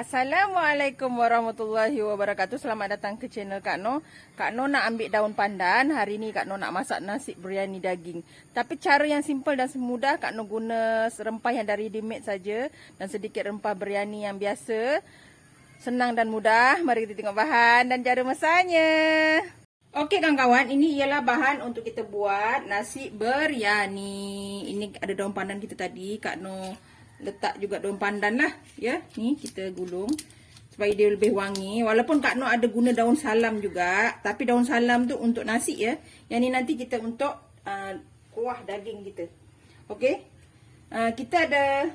Assalamualaikum warahmatullahi wabarakatuh. Selamat datang ke channel Kak Noh. Kak Noh nak ambil daun pandan. Hari ni Kak Noh nak masak nasi biryani daging. Tapi cara yang simple dan semudah. Kak Noh guna rempah yang dari ready-made saja dan sedikit rempah biryani yang biasa. Senang dan mudah. Mari kita tengok bahan dan cara masaknya. Okey kawan-kawan, ini ialah bahan untuk kita buat nasi biryani. Ini ada daun pandan kita tadi. Kak Noh letak juga daun pandan lah, ya. Ni kita gulung supaya dia lebih wangi. Walaupun Kak Noh ada guna daun salam juga, tapi daun salam tu untuk nasi ya. Yang ni nanti kita untuk kuah daging kita. Okey. Kita ada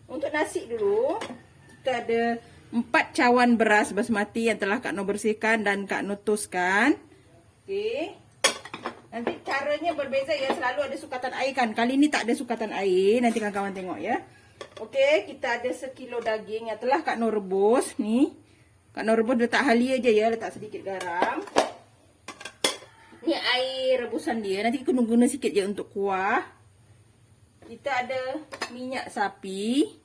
untuk nasi dulu. Kita ada 4 cawan beras basmati yang telah Kak Noh bersihkan dan Kak Noh toskan. Okey. Nanti caranya berbeza ya, selalu ada sukatan air kan. Kali ni tak ada sukatan air, nanti kawan-kawan tengok ya. Okey, kita ada sekilo daging yang telah Kak Noh rebus. Ni, Kak Noh rebus letak halia je ya, letak sedikit garam. Ni air rebusan dia, nanti kita guna sikit je untuk kuah. Kita ada minyak sapi.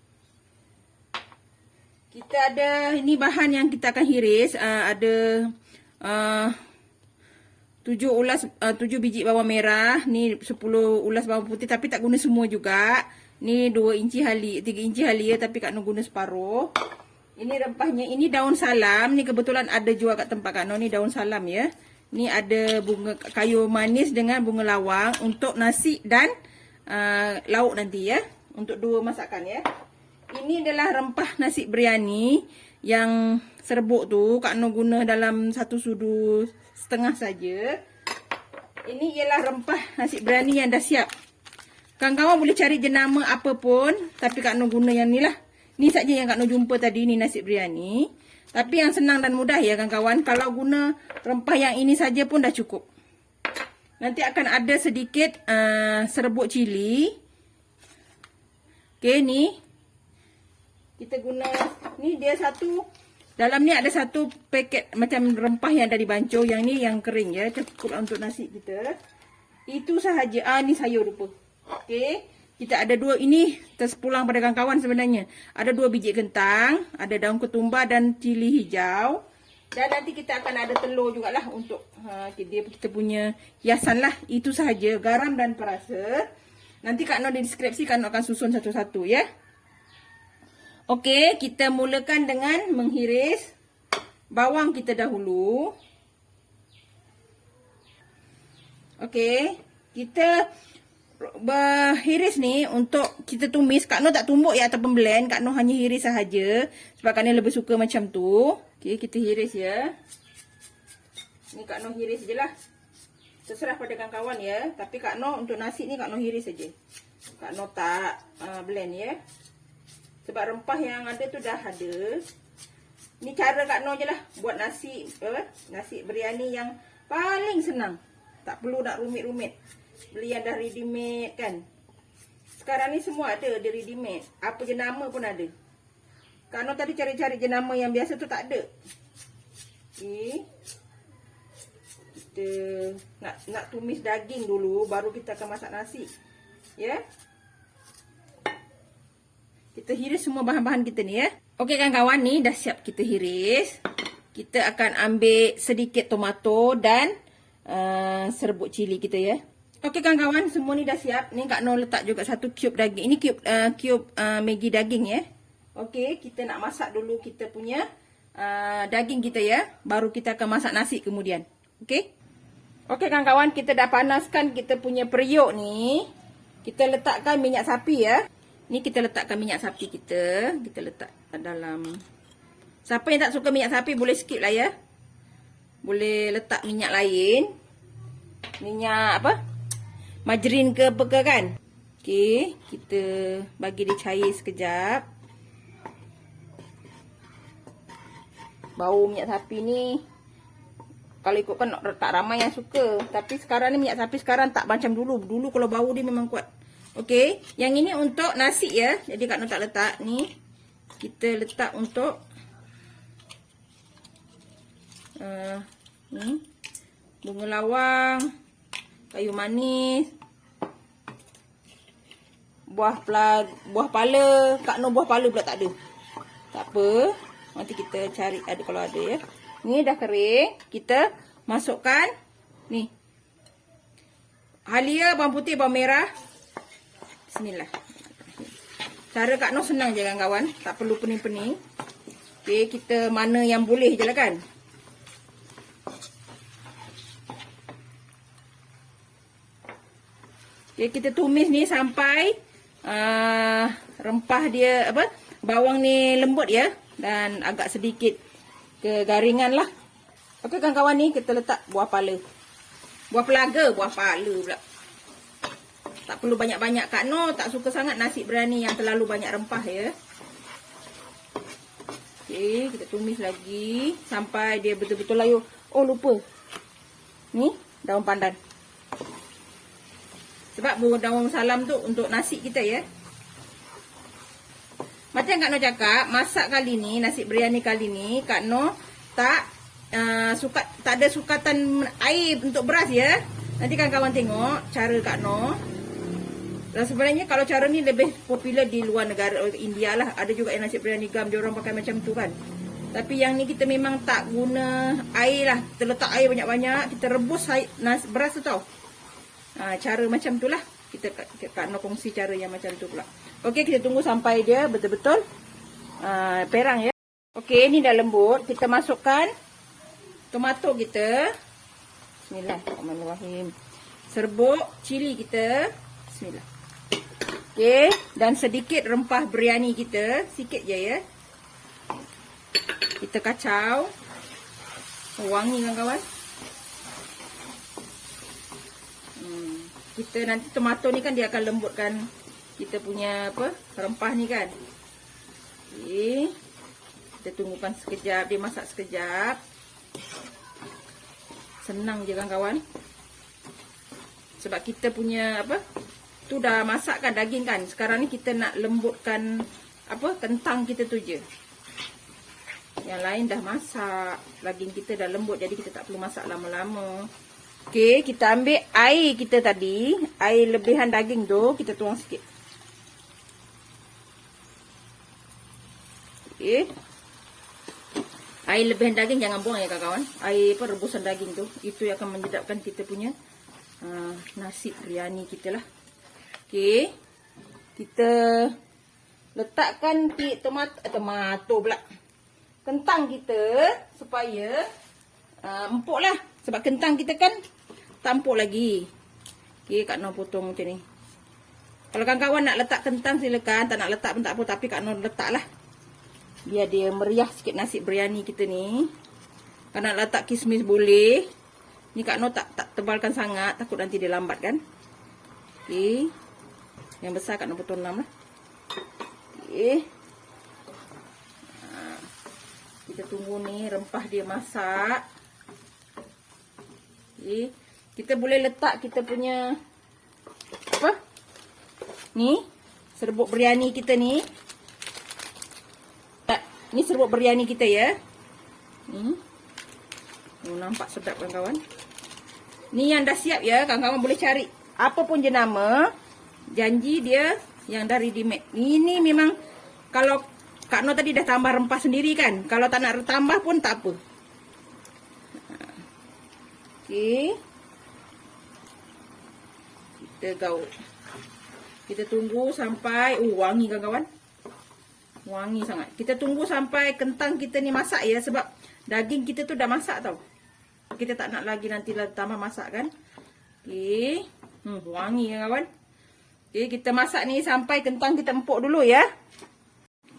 Kita ada, ini bahan yang kita akan hiris. Ada 7 biji bawang merah, ni 10 ulas bawang putih tapi tak guna semua juga. Ni 2 inci halia, 3 inci halia tapi Kak Noh guna separuh. Ini rempahnya, ini daun salam, ni kebetulan ada jual kat tempat Kak Noh, ni daun salam ya. Ni ada bunga kayu manis dengan bunga lawang untuk nasi dan lauk nanti ya, untuk 2 masakan ya. Ini adalah rempah nasi biryani yang serbuk tu Kak Noh guna dalam 1 sudu setengah saja. Ini ialah rempah nasi biryani yang dah siap. Kawan-kawan boleh cari jenama apa pun, tapi Kak Noh guna yang ni lah. Ni saja yang Kak Noh jumpa tadi, ni nasi biryani. Tapi yang senang dan mudah ya kawan-kawan. Kalau guna rempah yang ini saja pun dah cukup. Nanti akan ada sedikit serbuk cili. Okey, ni kita guna, ni dia satu. Dalam ni ada 1 paket macam rempah yang dah dibancuh. Yang ni yang kering ya. Cukup untuk nasi kita. Itu sahaja. Ni sayur lupa. Okey. Kita ada 2. Ini terpulang pada kawan-kawan sebenarnya. Ada 2 biji kentang. Ada daun ketumbar dan cili hijau. Dan nanti kita akan ada telur jugalah untuk dia kita punya hiasan lah. Itu sahaja. Garam dan perasa. Nanti Kak Noh di deskripsi Kak Noh akan susun satu-satu ya. Okey, kita mulakan dengan menghiris bawang kita dahulu. Okey, kita berhiris ni untuk kita tumis. Kak Noh tak tumbuk ya ataupun blend. Kak Noh hanya hiris sahaja. Sebab Kak Noh lebih suka macam tu. Okey, kita hiris ya. Ni Kak Noh hiris je lah. Terserah pada kawan-kawan ya. Tapi Kak Noh untuk nasi ni Kak Noh hiris saja. Kak Noh tak blend ya. Sebab rempah yang ada tu dah ada. Ni cara Kak Noh je lah buat nasi nasi biryani yang paling senang. Tak perlu nak rumit-rumit. Beli yang dah ready made kan. Sekarang ni semua ada ready made. Apa jenama pun ada. Kak Noh tadi cari-cari jenama yang biasa tu tak ada. Okay. Kita nak tumis daging dulu, baru kita akan masak nasi. Ya. Kita hiris semua bahan-bahan kita ni ya. Okey kawan-kawan, ni dah siap kita hiris. Kita akan ambil sedikit tomato dan serbuk cili kita ya. Okey kawan-kawan, semua ni dah siap. Ni Kak Noh letak juga 1 cube daging. Ini cube Maggi daging ya. Okey, kita nak masak dulu kita punya daging kita ya. Baru kita akan masak nasi kemudian. Okey. Okey kawan-kawan, kita dah panaskan kita punya periuk ni. Kita letakkan minyak sapi ya. Ni kita letakkan minyak sapi kita. Kita letak dalam. Siapa yang tak suka minyak sapi boleh skip lah ya. Boleh letak minyak lain. Minyak apa? Margarin ke apa ke kan. Okey. Kita bagi dia cair sekejap. Bau minyak sapi ni. Kalau ikutkan tak ramai yang suka. Tapi sekarang ni minyak sapi sekarang tak macam dulu. Dulu kalau bau dia memang kuat. Okey, yang ini untuk nasi ya. Jadi Kak Noh tak letak ni. Kita letak untuk ni bunga lawang, kayu manis, buah pala. Kak Noh buah pala pula tak ada. Tak apa. Nanti kita cari ada kalau ada ya. Ni dah kering. Kita masukkan ni. Halia, bawang putih, bawang merah. Bismillah. Cara Kak Noh senang je kawan-kawan. Tak perlu pening-pening. Okey, kita mana yang boleh je lah kan. Okey, kita tumis ni sampai rempah dia apa? Bawang ni lembut ya dan agak sedikit kegaringan lah. Okey kawan-kawan, ni kita letak buah pala. Buah pelaga, buah pala pula. Tak perlu banyak-banyak. Kak Noh tak suka sangat nasi biryani yang terlalu banyak rempah ya. Okey, kita tumis lagi sampai dia betul-betul layu. Oh lupa. Ni daun pandan. Sebab daun salam tu untuk nasi kita ya. Macam Kak Noh cakap, masak kali ni, nasi biryani kali ni, Kak Noh tak ada sukatan air untuk beras ya. Nanti kawan-kawan tengok cara Kak Noh. Dan sebenarnya kalau cara ni lebih popular di luar negara India lah. Ada juga yang nasi biryani gam, dia orang pakai macam tu kan. Tapi yang ni kita memang tak guna air lah. Kita letak air banyak-banyak, kita rebus beras tu tau. Cara macam tu lah. Kak Noh kongsi cara yang macam tu pula. Okey, kita tunggu sampai dia betul-betul perang ya. Okey, ni dah lembut. Kita masukkan tomato kita. Bismillahirrahmanirrahim. Serbuk cili kita. Bismillah. Okey, dan sedikit rempah biryani kita. Sikit je ya. Kita kacau. Wangi kan kawan. Kita nanti tomato ni kan dia akan lembutkan kita punya apa rempah ni kan. Okey. Kita tunggukan sekejap, dia masak sekejap. Senang je kan kawan. Sebab kita punya apa tu dah masakkan daging kan. Sekarang ni kita nak lembutkan apa kentang kita tu je. Yang lain dah masak. Daging kita dah lembut, jadi kita tak perlu masak lama-lama. Okey, kita ambil air kita tadi, air lebihan daging tu kita tuang sikit. Okey. Air lebihan daging jangan buang ya kawan-kawan. Air apa rebusan daging tu, itu yang akan menyedapkan kita punya nasi biryani kita lah. Okey. Kita letakkan tomato pula. Kentang kita supaya empuk lah. Sebab kentang kita kan tak empuk lagi. Okey, Kak Noh potong macam ni. Kalau kawan-kawan nak letak kentang silakan. Tak nak letak pun tak apa. Tapi Kak Noh letak lah. Biar dia meriah sikit nasi biryani kita ni. Kalau nak letak kismis boleh. Ni Kak Noh tak tebalkan sangat. Takut nanti dia lambat kan. Okey. Yang besar Kak Noh potong 6 lah. Okey. Kita tunggu ni rempah dia masak. Okay. Kita boleh letak kita punya apa? Ni serbuk biryani kita ni. Ni serbuk biryani kita ya. Nampak sedap kawan-kawan. Ni yang dah siap ya, kawan-kawan boleh cari apa pun jenama. Janji dia yang dari ready-made. Ini memang kalau Kak Noh tadi dah tambah rempah sendiri kan. Kalau tak nak tambah pun tak apa. Okey. Kita gaul. Kita tunggu sampai wangi kawan-kawan. Wangi sangat. Kita tunggu sampai kentang kita ni masak ya, sebab daging kita tu dah masak tau. Kita tak nak lagi nanti tambah masak kan. Okey. Wangi kawan. Okey, kita masak ni sampai kentang kita empuk dulu ya.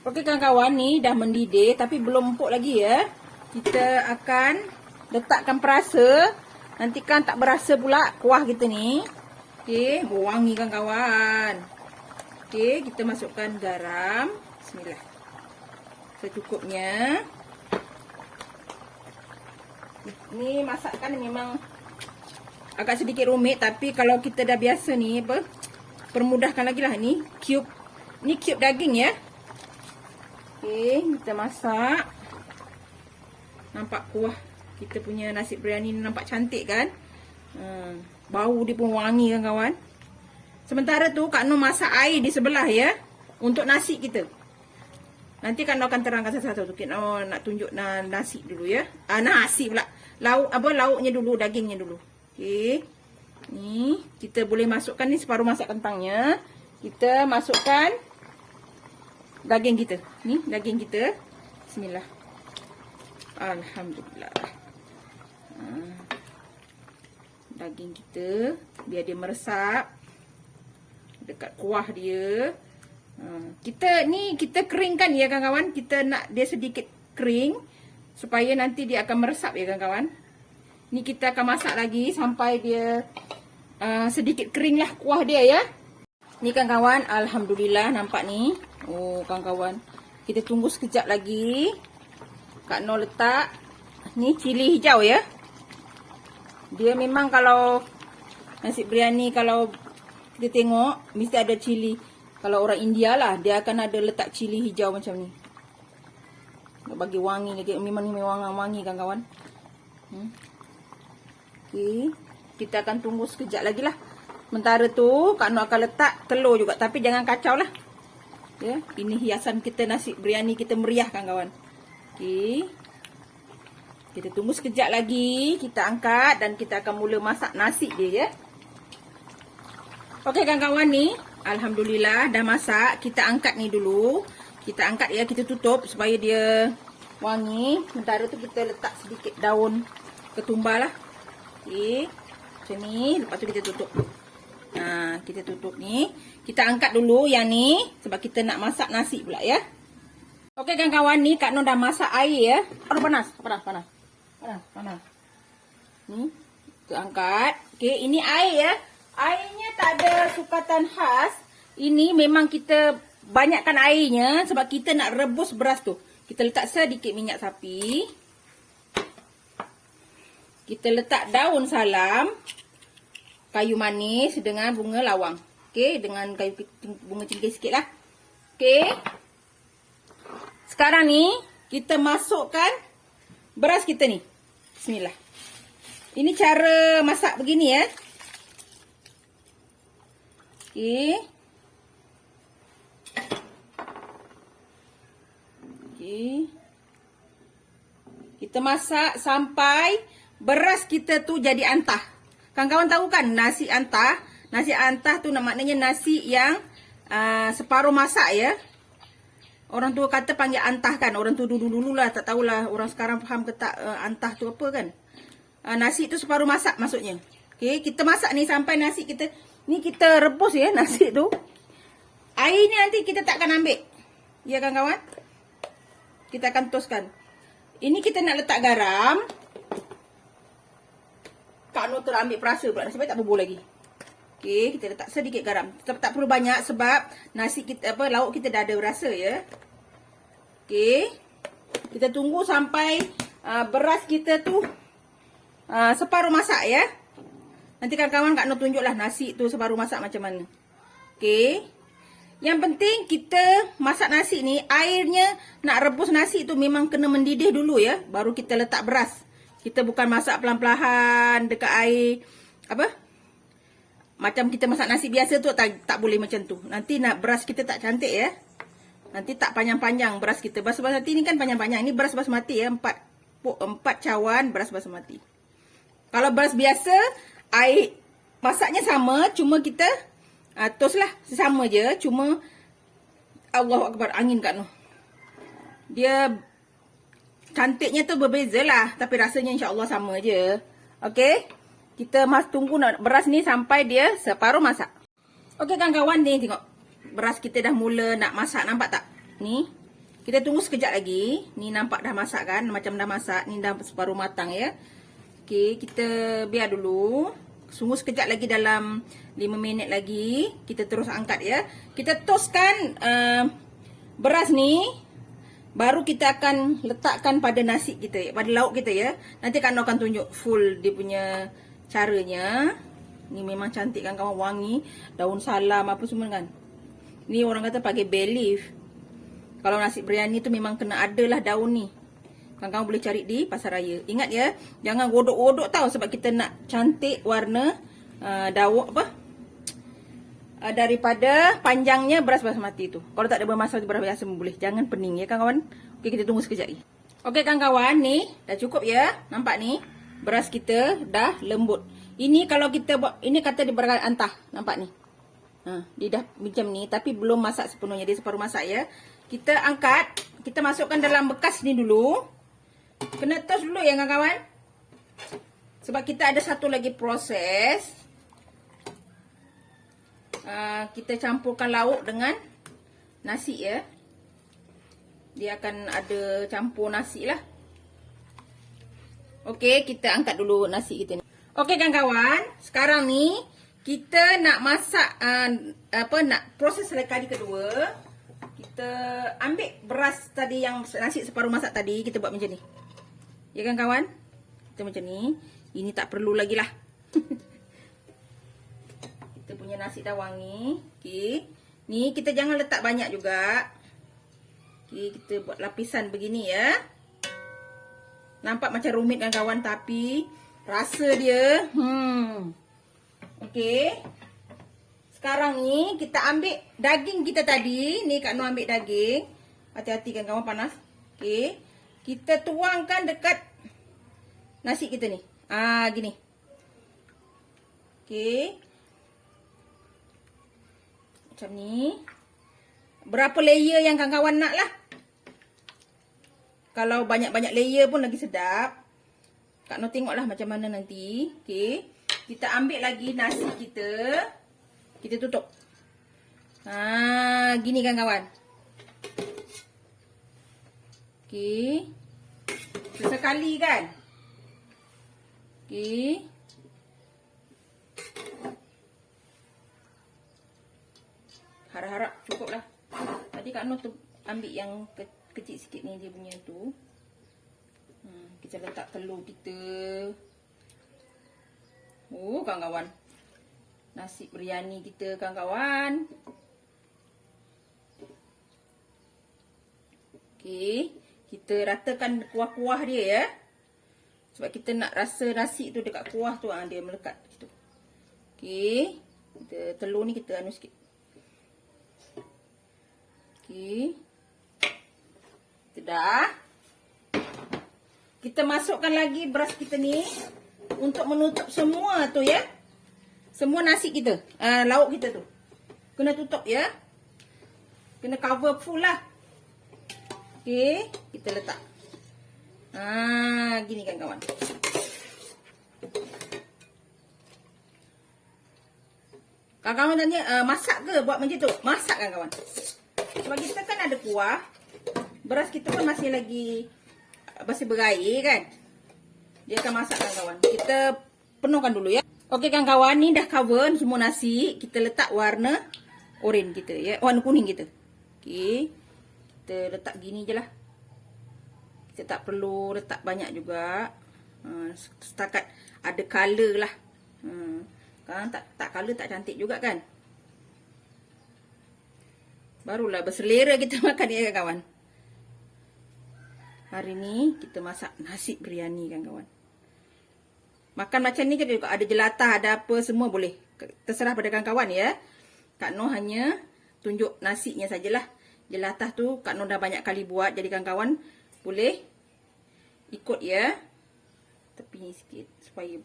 Okey kawan-kawan, ni dah mendidih tapi belum empuk lagi ya. Kita akan letakkan perasa. Nanti kan tak berasa pula kuah kita ni. Okey, wangi kawan-kawan. Okey, kita masukkan garam. Bismillah. Secukupnya. Ni masakan memang agak sedikit rumit, tapi kalau kita dah biasa ni apa, permudahkan lagi lah ni cube. Ni cube daging ya. Okey, kita masak. Nampak kuah kita punya nasi biryani ni nampak cantik kan? Bau dia pun wangi kan kawan. Sementara tu Kak Noh masak air di sebelah ya untuk nasi kita. Nanti kan akan terangkan satu-satu. Kita nak tunjuk nasi dulu ya. Nasi pula. Lauknya dulu, dagingnya dulu. Okey. Ni kita boleh masukkan ni separuh masak kentangnya. Kita masukkan daging kita. Ni daging kita. Bismillah. Alhamdulillah. Daging kita biar dia meresap dekat kuah dia. Kita keringkan ya kawan-kawan. Kita nak dia sedikit kering supaya nanti dia akan meresap ya kawan-kawan. Ni kita akan masak lagi sampai dia sedikit kering lah kuah dia ya. Ni kawan-kawan, alhamdulillah nampak ni. Oh kawan-kawan, kita tunggu sekejap lagi. Kak Noh letak ni cili hijau ya. Dia memang kalau nasi biryani kalau kita tengok mesti ada cili. Kalau orang India lah, dia akan ada letak cili hijau macam ni. Bagi wangi lagi. Memang ni wangi kawan-kawan. Okey. Kita akan tunggu sekejap lagi lah. Sementara tu, Kak Noh akan letak telur juga. Tapi jangan kacau lah. Ya, ini hiasan kita nasi biryani kita meriah kawan-kawan. Okey. Kita tunggu sekejap lagi. Kita angkat dan kita akan mula masak nasi dia ya. Okey kawan-kawan ni. Alhamdulillah dah masak. Kita angkat ni dulu. Kita angkat ya. Kita tutup supaya dia wangi. Sementara tu kita letak sedikit daun ketumbar lah. Okey. Macam ni. Lepas tu kita tutup. Kita tutup ni. Kita angkat dulu yang ni. Sebab kita nak masak nasi pula ya. Okey kawan-kawan ni. Kak Noh dah masak air ya. Aduh panas. Panas. Ni. Kita angkat. Okey. Ini air ya. Airnya tak ada sukatan khas. Ini memang kita banyakkan airnya. Sebab kita nak rebus beras tu. Kita letak sedikit minyak sapi. Kita letak daun salam. Kayu manis dengan bunga lawang. Okey. Dengan kayu bunga cengkeh sikit lah. Okey. Sekarang ni. Kita masukkan beras kita ni. Bismillah. Ini cara masak begini ya. Okey. Kita masak sampai beras kita tu jadi antah. Kawan-kawan tahu kan nasi antah? Nasi antah tu maknanya nasi yang separuh masak ya. Orang tua kata panggil antah kan. Orang tu dulu-dulu lah. Tak tahulah orang sekarang faham ke tak antah tu apa kan. Nasi tu separuh masak maksudnya. Okey, kita masak ni sampai nasi kita. Ni kita rebus ya nasi tu. Air ni nanti kita takkan ambil. Ya kawan-kawan. Kita akan toskan. Ini kita nak letak garam. Kak Noh terambil perasa pula. Nasib baik tak bubur lagi. Okey, kita letak sedikit garam. Tak perlu banyak sebab nasi kita lauk kita dah ada rasa ya. Okey. Kita tunggu sampai beras kita tu separuh masak ya. Nanti kawan-kawan Kak Noh tunjuklah nasi tu separuh masak macam mana. Okey. Yang penting kita masak nasi ni airnya nak rebus nasi tu memang kena mendidih dulu ya, baru kita letak beras. Kita bukan masak pelan-pelan dekat air macam kita masak nasi biasa tu tak boleh macam tu. Nanti nak beras kita tak cantik ya. Nanti tak panjang-panjang beras kita. Beras basmati ni kan panjang-panjang. Ini beras basmati ya. 4 cawan beras basmati. Kalau beras biasa, air masaknya sama. Cuma kita toast lah. Sesama je. Cuma Allahu Akbar. Angin Kak Noh. Dia cantiknya tu berbeza lah. Tapi rasanya insya-Allah sama je. Okey. Kita tunggu beras ni sampai dia separuh masak. Okey kawan-kawan ni tengok. Beras kita dah mula nak masak. Nampak tak? Ni. Kita tunggu sekejap lagi. Ni nampak dah masak kan? Macam dah masak. Ni dah separuh matang ya. Okey. Kita biar dulu. Sungguh sekejap lagi dalam 5 minit lagi. Kita terus angkat ya. Kita toastkan beras ni. Baru kita akan letakkan pada nasi kita. Pada lauk kita ya. Nanti Kak Noh akan tunjuk full dia punya caranya. Ni memang cantik kan kawan, wangi. Daun salam apa semua kan. Ni orang kata pakai bay leaf. Kalau nasi biryani tu memang kena adalah daun ni. Kawan-kawan boleh cari di pasar raya. Ingat ya, jangan godok-godok tau sebab kita nak cantik warna daun daripada panjangnya beras basmati tu. Kalau tak ada bermasalah beras biasa boleh. Jangan pening ya kan kawan. Okey, kita tunggu sekejap lagi. Okey kawan-kawan, ni dah cukup ya. Nampak ni? Beras kita dah lembut. Ini kalau kita buat, ini kata dia beras antah. Nampak ni? Dia dah macam ni tapi belum masak sepenuhnya. Dia separuh masak ya. Kita angkat, kita masukkan dalam bekas ni dulu. Kena tos dulu ya kawan-kawan. Sebab kita ada satu lagi proses. Kita campurkan lauk dengan nasi ya. Dia akan ada campur nasi lah. Okey, kita angkat dulu nasi kita ni. Okey kawan-kawan, sekarang ni kita nak masak nak proses kali kedua. Kita ambil beras tadi yang nasi separuh masak tadi, kita buat macam ni. Ya kan kawan? Kita macam ni. Ini tak perlu lagi lah. Kita punya nasi dah wangi. Okey. Ni kita jangan letak banyak juga. Okey, kita buat lapisan begini ya. Nampak macam rumit kan kawan, tapi rasa dia okey. Sekarang ni kita ambil daging kita tadi. Ni Kak Noh ambil daging. Hati-hati kan kawan, panas. Okey. Kita tuangkan dekat nasi kita ni. Gini. Okey. Macam ni. Berapa layer yang kawan-kawan nak lah. Kalau banyak-banyak layer pun lagi sedap. Kak Noh tengoklah macam mana nanti. Okey. Kita ambil lagi nasi kita. Kita tutup. Gini kan kawan. Okey. Sesekali kan. Okey. Harap-harap cukup lah. Tadi Kak Noh ambil yang kecil sikit ni dia punya tu. Kita letak telur kita. Kawan-kawan. Nasi biryani kita kawan-kawan. Okey. Kita ratakan kuah-kuah dia ya. Sebab kita nak rasa nasi tu dekat kuah tu. Dia melekat situ. Okey. Telur ni kita anu sikit. Okey. Dah. Kita masukkan lagi beras kita ni untuk menutup semua tu ya. Semua nasi kita, lauk kita tu. Kena tutup ya. Kena cover full lah. Okey, kita letak. Gini kan kawan. Kawan-kawan tanya, masak ke buat macam tu? Masak kan kawan. Sebab kita kan ada kuah. Beras kita pun masih lagi masih berair kan. Dia akan masak kan kawan. Kita penuhkan dulu ya. Okey kan kawan, ni dah cover semua nasi. Kita letak warna oranye kita ya. Warna kuning kita. Okey. Kita letak gini je lah. Kita tak perlu letak banyak juga. Setakat ada color lah. Kan tak color tak cantik juga kan. Barulah berselera kita makan ya kawan. Hari ni kita masak nasi biryani kan kawan. Makan macam ni kita juga ada jelatah, ada apa semua boleh. Terserah pada kawan-kawan ya. Kak Noh hanya tunjuk nasinya sajalah. Jelatah tu Kak Noh dah banyak kali buat. Jadi kawan-kawan boleh ikut ya. Tepi ni sikit supaya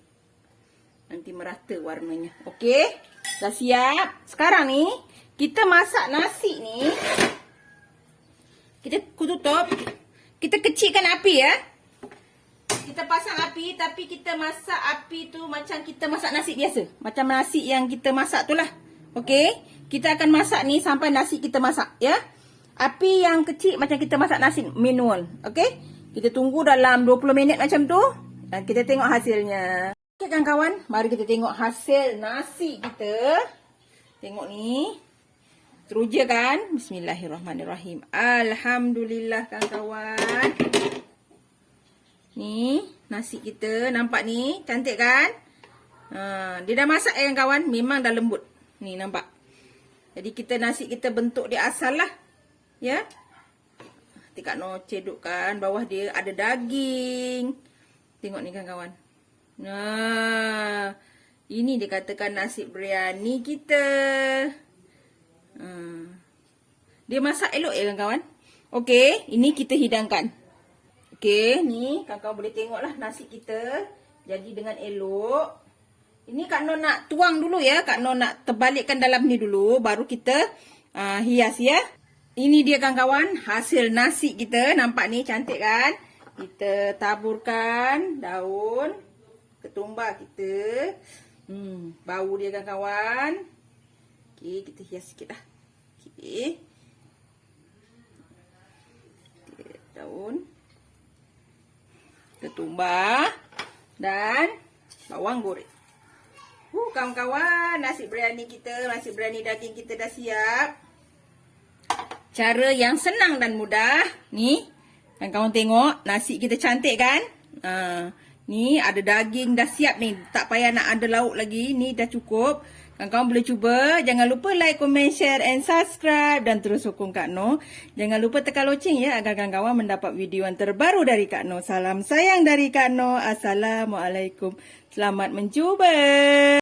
nanti merata warnanya. Okey. Dah siap. Sekarang ni kita masak nasi ni. Kita tutup. Kita kecilkan api ya. Kita pasang api tapi kita masak api tu macam kita masak nasi biasa. Macam nasi yang kita masak tu lah. Okey. Kita akan masak ni sampai nasi kita masak ya. Api yang kecil macam kita masak nasi manual. Okey. Kita tunggu dalam 20 minit macam tu. Dan kita tengok hasilnya. Okey kan kawan. Mari kita tengok hasil nasi kita. Tengok ni. Teruja kan? Bismillahirrahmanirrahim. Alhamdulillah kan kawan. Ni nasi kita nampak ni. Cantik kan? Dia dah masak kan kawan. Memang dah lembut. Ni nampak. Jadi kita nasi kita bentuk dia asal lah. Ya. Nanti Kak Noh cedukkan bawah dia ada daging. Tengok ni kan kawan. Nah. Ini dikatakan nasi biryani kita. Dia masak elok ya kawan-kawan. Okey, ini kita hidangkan. Okey, ni kawan-kawan boleh tengoklah nasi kita jadi dengan elok. Ini Kak Non nak tuang dulu ya. Kak Non nak terbalikkan dalam ni dulu. Baru kita hias ya. Ini dia kawan-kawan hasil nasi kita. Nampak ni cantik kan? Kita taburkan daun ketumbar kita. Bau dia kawan-kawan. Okey, kita hias sikit lah. Okey. Daun ketumbar dan bawang goreng. Kawan-kawan, nasi biryani kita, nasi biryani daging kita dah siap. Cara yang senang dan mudah. Ni, kawan-kawan tengok nasi kita cantik kan? Ni ada daging dah siap ni. Tak payah nak ada lauk lagi. Ni dah cukup. Kawan-kawan boleh cuba. Jangan lupa like, comment, share and subscribe. Dan terus sokong Kak Noh. Jangan lupa tekan loceng ya. Agar kawan-kawan mendapat video yang terbaru dari Kak Noh. Salam sayang dari Kak Noh. Assalamualaikum. Selamat mencuba.